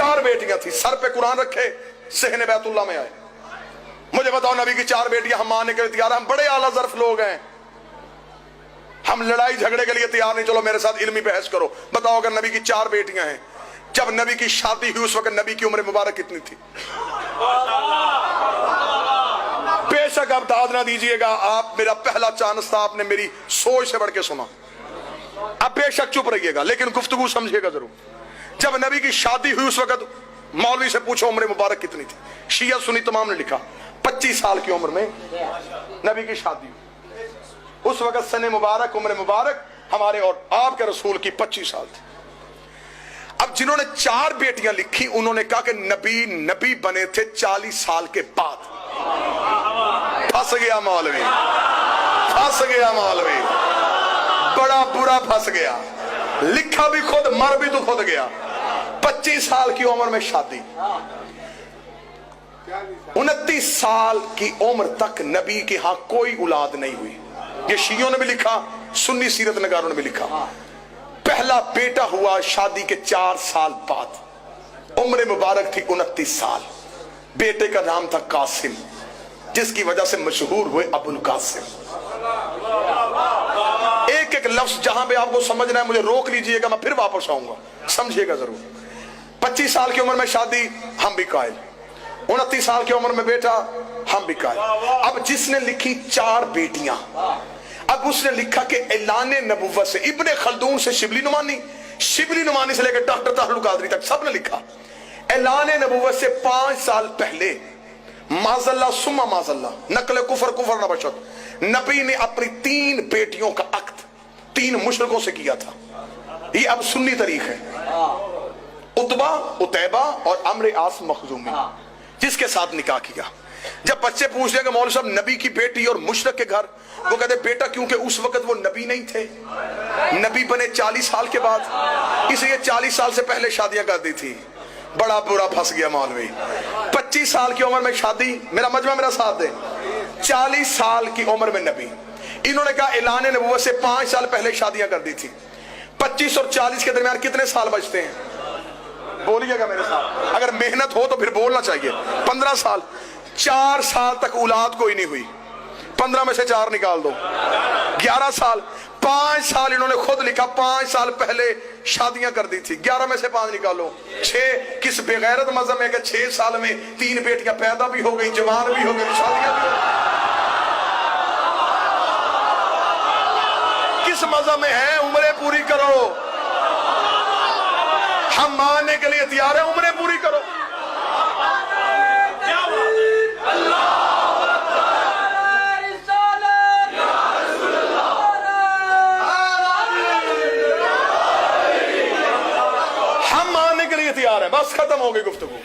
4 बेटियां थी, सर पे कुरान रखे, सहने बैतुल्लाह में आए। मुझे बताओ नबी की 4 बेटियां हम मानने के लिए तैयार हैं? हम बड़े आला ज़र्फ लोग हैं, हम लड़ाई झगड़े के लिए तैयार नहीं। चलो मेरे साथ इल्मी बहस करो, बताओ अगर नबी की 4 बेटियां हैं, जब नबी की शादी हुई उस वक्त नबी की उम्र मुबारक कितनी थी? बेशक आप दाद ना दीजिएगा, आप मेरा पहला चांस था, आपने मेरी सोच से बढ़ के सुना। आप बेशक चुप रहिएगा लेकिन गुफ्तगू समझिएगा जरूर। जब नबी की शादी हुई उस वक्त मौलवी से पूछो उम्र मुबारक कितनी थी? शिया सुन्नी तमाम ने लिखा 25 साल की उम्र में नबी की शादी हुई। उस वक्त सने मुबारक, उम्र मुबारक हमारे और आपके रसूल की 25 साल थी। अब जिन्होंने 4 बेटियां लिखी उन्होंने कहा कि नबी बने थे 40 साल के बाद। फंस गया मौलवी, फंस गया मौलवी, बड़ा बुरा फंस गया। लिखा भी खुद, मर भी तो खुद गया। 25 साल की उम्र में शादी, 29 साल की उम्र तक नबी के यहां कोई औलाद नहीं हुई। ये शियों ने भी लिखा, सुन्नी सीरत नगारों ने भी लिखा। पहला बेटा हुआ शादी के 4 साल बाद, उम्र मुबारक थी 29 साल। बेटे का नाम था कासिम, जिसकी वजह से मशहूर हुए अबुल कासिम। एक एक लफ्ज जहां पे आपको समझना है मुझे रोक लीजिएगा, मैं फिर वापस आऊंगा, समझिएगा जरूर। 25 साल की उम्र में शादी, हम भी कायल। 29 साल की उम्र में बेटा, हम भी कायल। अब जिसने लिखी 4 बेटियां, अब उसने लिखा कि ऐलान नबुव्वत से इब्ने खल्दून से शिबली नुमानी, शिबली नुमानी से लेकर डॉक्टर तारुल कादरी तक सबने लिखा ऐलान नबुव्वत से 5 साल पहले माज़ल्ला सुम्मा माज़ल्ला, नकल कुफर कुफर नबशत, नबी ने अपनी 3 बेटियों का अक्द 3 मुशरिकों से किया था। ये अब सुन्नी तारीख है। उतबा, उतैबा और अम्र आस मखजूमी, जिसके साथ निकाह किया। जब बच्चे पूछ रहे मौलवी साहब नबी की बेटी और मुशरिक के घर, वो कहते बेटा क्योंकि उस वक्त वो नबी नहीं थे, नबी बने 40 साल के बाद, इसलिए 40 साल से पहले शादियां कर दी थी। बड़ा बुरा फंस गया मौलवी। 25 साल की उम्र में शादी, मेरा मजमा मेरा साथ दे, 40 साल की उम्र में नबी। इन्होंने कहा ऐलान नबुव्वत से 5 साल पहले शादियां कर दी थी। 25 और 40 के दरमियान कितने साल बचते हैं? बोलिएगा मेरे साथ, अगर मेहनत हो तो फिर बोलना चाहिए। 15 साल। 4 साल तक औलाद कोई नहीं हुई, 15 में से 4 निकाल दो, 11 साल। 5 साल इन्होंने खुद लिखा 5 साल पहले शादियां कर दी थी, 11 में से 5 निकालो, 6। किस बेगैरत मजहब है कि 6 साल में 3 बेटियां पैदा भी हो गई, जवान भी हो गई, शादियां भी हो गई? किस मजहब में है? उम्रें पूरी करो, हम मानने के लिए तैयार है, उम्रें पूरी करो। हम मानने के लिए तैयार है, बस खत्म हो गई गुफ्तगू।